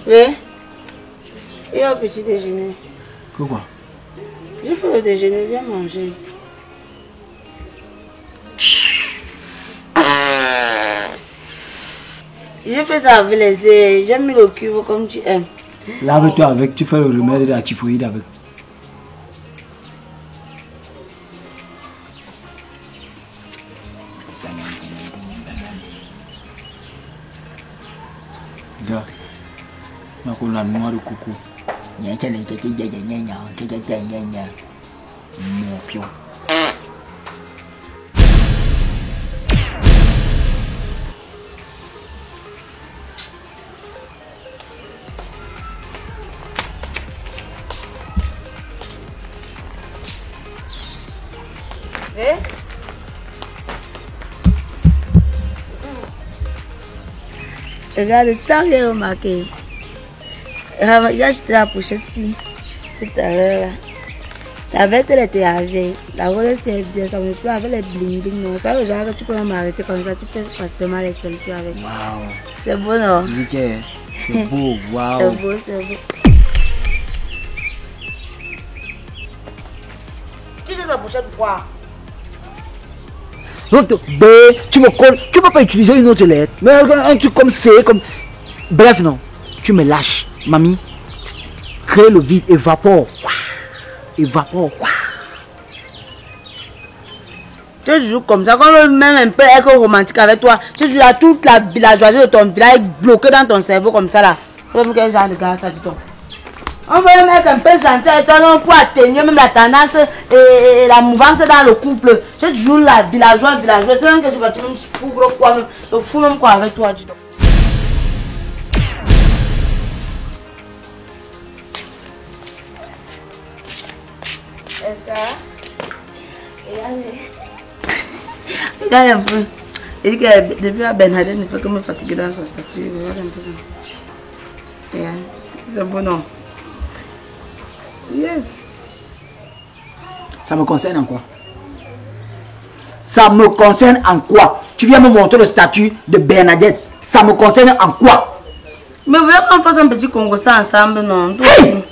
Oui. Il y a un petit déjeuner. Pourquoi? Je fais le déjeuner, viens manger. Je fais ça avec les œufs. J'ai mis le cube comme tu aimes. Lave-toi avec, tu fais le remède de la typhoïde avec. Regarde, on a la noix de coco. Mon pion. Eh? Regarde, t'as rien remarqué. J'ai acheté la pochette ici, tout à l'heure. La verte, elle était à vieille. La rose, c'est bien, ça me plaît avec les bling bling. Non, ça, le genre que tu peux m'arrêter comme ça, tu peux facilement les selfies avec. Waouh. C'est beau, non? C'est beau, waouh. C'est beau, c'est beau. Tu jettes la pochette quoi? Donc, B, tu me colles, tu peux pas utiliser une autre lettre. Mais un truc comme C, comme. Bref, non. Tu me lâches, mamie. Crée le vide, évapore. Évapore. Tu joues comme ça, quand même un peu être romantique avec toi. Tu joues là, toute la villageoisie de ton village bloquée dans ton cerveau comme ça là. Tu sais quel genre de gars ça du tout. On veut un mec un peu gentil avec toi non, pour atténuer même la tendance et la mouvance dans le couple. Tu joues la villageoise. C'est même que tu vas te fous gros quoi, te fous même quoi avec toi. Du tout. Regarde un peu. Il dit que depuis la Bernadette ne peut que me fatiguer dans son statut. Regarde un peu ça. Regarde. C'est bon non? Yes. Ça me concerne en quoi? Ça me concerne en quoi? Tu viens me montrer le statut de Bernadette. Ça me concerne en quoi? Mais vous voulez qu'on fasse un petit Congo ça ensemble, non? Hey!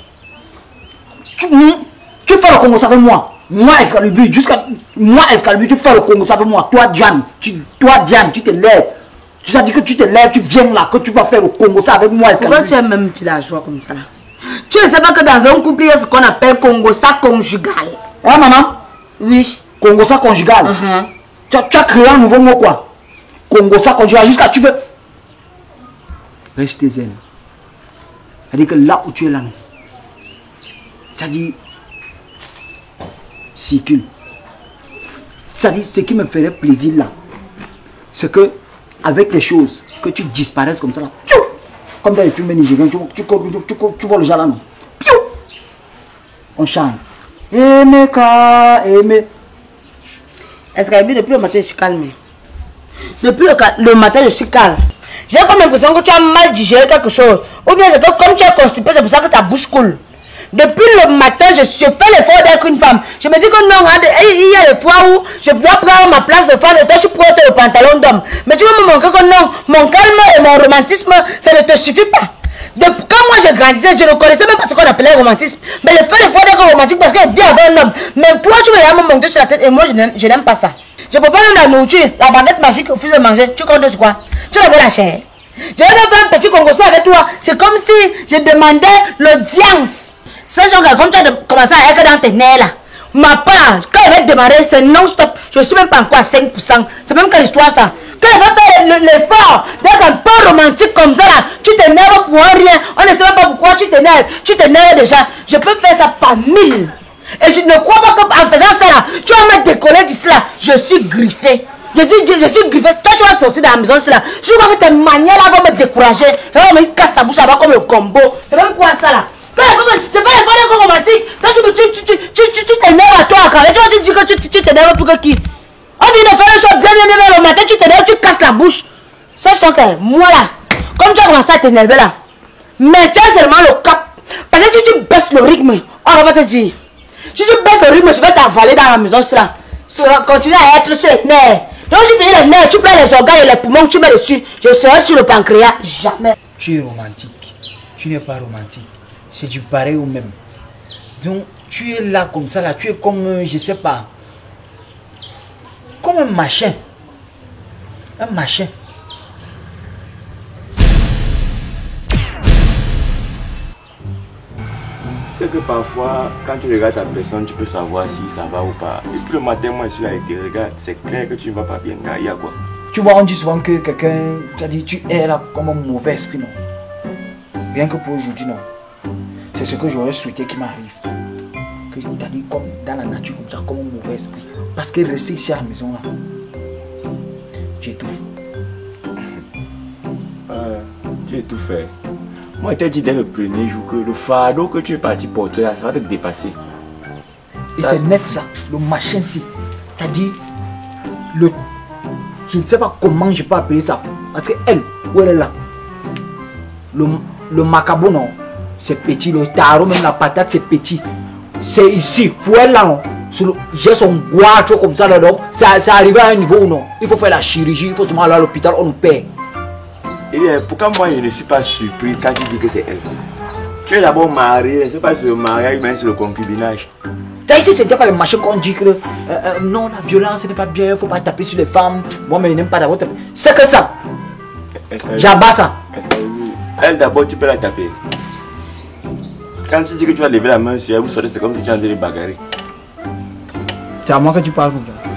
Tu fais le Congo ça avec moi. Moi, Excalibur, jusqu'à moi, Excalibur, tu fais le Congo ça avec moi. Toi, Diane, tu te lèves. Tu as dit que tu te lèves, tu viens là, que tu vas faire le Congo ça avec moi, Excalibur. Pourquoi tu es même villageois comme ça? Tu ne sais pas que dans un couple, il y a ce qu'on appelle Congo ça conjugal. Hein, maman? Oui. Congo ça conjugal. Tu as créé un nouveau mot quoi? Congo ça conjugal, jusqu'à tu veux. Restez zen. C'est-à-dire que là où tu es là, c'est-à-dire circule. C'est-à-dire ce qui me ferait plaisir là, c'est que avec les choses, que tu disparaisses comme ça là, comme dans les films nigériens, tu vois le genre là non. On chante. Aimer, aimer. Est-ce que depuis le matin je suis calme? Depuis le matin je suis calme. J'ai comme l'impression que tu as mal digéré quelque chose. Ou bien c'est que comme tu es constipé, c'est pour ça que ta bouche coule. Depuis le matin, je fais l'effort d'être une femme. Je me dis que non, il y a des fois où je dois prendre ma place de femme et toi tu portes le pantalon d'homme. Mais tu vas me montrer que non, mon calme et mon romantisme, ça ne te suffit pas. Quand moi je grandissais, je ne connaissais même pas ce qu'on appelait romantisme. Mais je fais l'effort d'être romantique parce que je vis avec un homme. Mais toi tu me monter sur la tête et moi je n'aime pas ça. Je peux pas même la nourriture, la baguette magique au fil de manger. Tu comptes sur quoi? Tu as la chair. Je vais faire un petit Congo avec toi. C'est comme si je demandais l'audience. Ces gens comme tu as commencé à être dans tes nerfs là. Ma part, quand elle va démarrer, c'est non-stop. Je ne suis même pas encore à 5%. C'est même quelle histoire ça. Quand elle va faire l'effort d'être un peu romantique comme ça là, tu t'énerves pour rien. On ne sait même pas pourquoi tu t'énerves. Tu t'énerves déjà. Je peux faire ça par 1000. Et je ne crois pas qu'en faisant ça là, tu vas me décoller d'ici là. Je suis griffé. Je dis, je suis griffé. Toi, tu vas sortir de la maison, c'est là. Je crois que tes manières là vont me décourager. Elle va me casser sa bouche là-bas comme le combo. C'est même quoi ça là? Je fais l'effort d'être romantique. Toi, tu t'énerves à toi. Tu dis que tu t'énerves pour que qui? On dit de faire les choses bien le matin, tu t'énerves, tu casses la bouche. Sachant que moi là, comme tu as commencé à t'énerver là, maintiens seulement le cap. Parce que si tu baisses le rythme, on va te dire. Si tu baisses le rythme, je vais t'avaler dans la maison, cela. Ça va continuer à être sur les nerfs. Donc, tu finis les nerfs, tu prends les organes et les poumons, tu mets dessus. Je serai sur le pancréas, jamais. Tu es romantique. tu n'es pas romantique. C'est du pareil au même. Donc, tu es là comme ça, là. Tu es comme, je sais pas, comme un machin. Un machin. Que parfois, quand tu regardes ta personne, tu peux savoir si ça va ou pas. Et puis le matin, moi, je suis là et te regarde, c'est clair que tu ne vas pas bien. Il y a quoi? Tu vois, on dit souvent que quelqu'un, c'est-à-dire tu es là comme un mauvais esprit, non? Bien que pour aujourd'hui, non. C'est ce que j'aurais souhaité qu'il m'arrive. Que je t'ai comme dans la nature, comme ça, comme un mauvais esprit. Parce que rester ici à la maison, là, j'ai tout fait. Tu as tout fait. Moi, je t'ai dit dès le premier jour que le fardeau que tu es parti porter là, ça va te dépasser. Et c'est net ça, le machin-ci. C'est-à-dire, le... Je ne sais pas comment je peux appeler ça. Parce que elle, où elle est là, le macabo, non, c'est petit. Le taro, même la patate, c'est petit. C'est ici, pour elle là, non. J'ai son guacho comme ça là, donc ça arrive à un niveau où non. Il faut faire la chirurgie, il faut seulement aller à l'hôpital, on nous paie. Et pourquoi moi je ne suis pas surpris quand tu dis que c'est elle? Tu es d'abord marié, c'est pas sur le mariage, mais sur le concubinage. Ici, c'était pas le machin qu'on dit que non, la violence ce n'est pas bien, il ne faut pas taper sur les femmes. Moi, mais je n'aime pas d'abord taper. C'est que ça. J'abats ça. Elle d'abord, tu peux la taper. Quand tu dis que tu vas lever la main sur elle, vous sortez, c'est comme si tu es en train de bagarrer. C'est à moi que tu parles comme ça.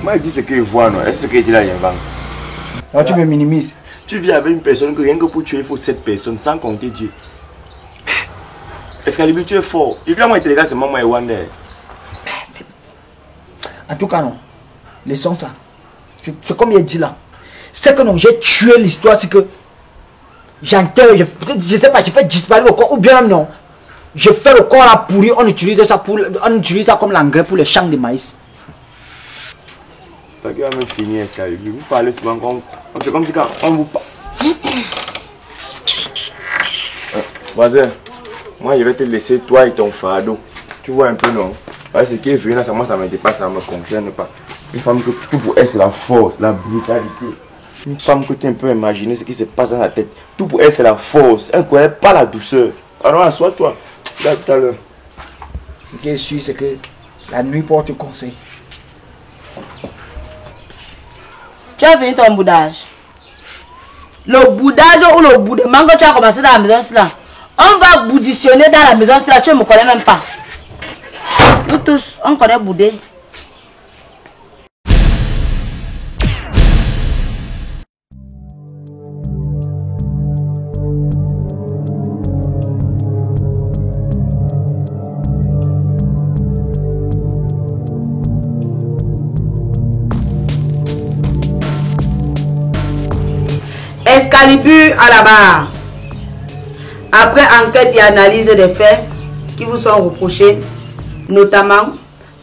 Moi, je dis ce qu'il voit, non? Est-ce que tu l'as inventé? Alors, tu me minimises. Tu vis avec une personne que rien que pour tuer, il faut 7 personnes, sans compter Dieu. Est-ce qu'à tu es fort? Et puis moi, je te regarde, c'est maman et Wanda. En tout cas, non. Laissons ça. C'est comme il dit là. C'est que non, j'ai tué l'histoire, c'est que j'enterre, je sais pas, je fais disparaître le corps, ou bien non. Je fais le corps à pourrir, on utilise ça comme l'engrais pour les champs de maïs. Toi qui vas même finir, Excalibur. Vous parlez souvent comme... C'est comme si quand on vous parle. Voisin, moi je vais te laisser toi et ton fardeau. Tu vois un peu, non? Parce que ce qui est venu là, moi ça me dépasse, ça ne me concerne pas. Une femme que tout pour elle c'est la force, la brutalité. Une femme que tu peux imaginer ce qui se passe dans la tête. Tout pour elle c'est la force. Elle ne connaît pas la douceur. Alors assois-toi. Là tout à l'heure. Ce qui est sûr, c'est que la nuit porte conseil. Tu as fini ton boudage. Le boudage ou le boudement que tu as commencé dans la maison, c'est là. On va bouditionner dans la maison, c'est là. Tu ne me connais même pas. Nous tous, on connaît bouder. Excalibur à la barre. Après enquête et analyse des faits qui vous sont reprochés, notamment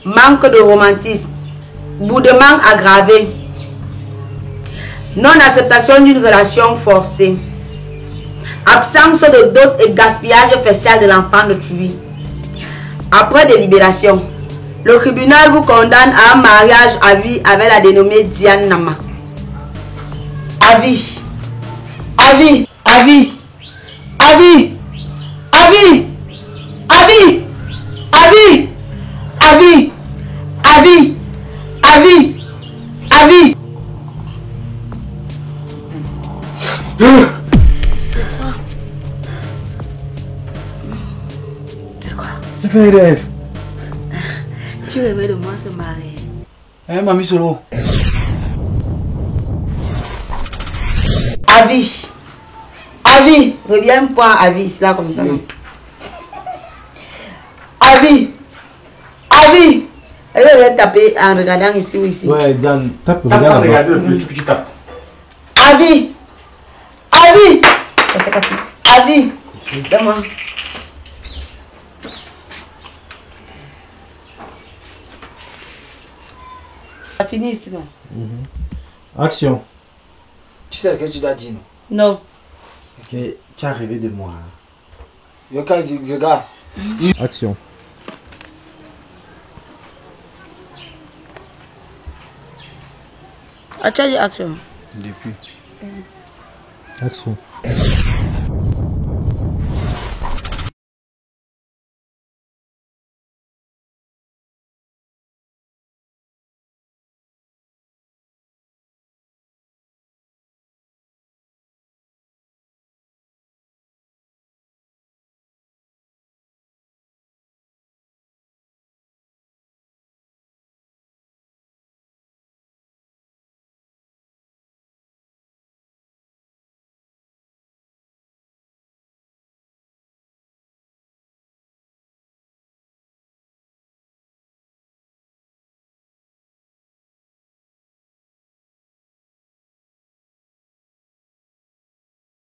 manque de romantisme, boudement aggravé, non-acceptation d'une relation forcée, absence de dot et gaspillage facial de l'enfant d'autrui. Après délibération, le tribunal vous condamne à un mariage à vie avec la dénommée Diane Nama. À vie. Avis, avis, avis, avis, avis, avis, avis, avis, avis, avis. C'est quoi? J'ai fait un rêve. Tu rêvais de moi se marier. Hein, mamie Solo? Avis. Avis. Reviens point avis. C'est là comme ça. Oui. Avis. Avis. Elle va taper en regardant ici ou ici. Ouais, Diane, tape. Tape sans regarder le petit tu tapes. Avis. Avis. Avis. Donne-moi. Ça finit ici, non? Action. Tu sais ce que tu dois dire, non? Non. Ok, tu as rêvé de moi. Regarde. Action. Ah, tu as dit action. Depuis. Action.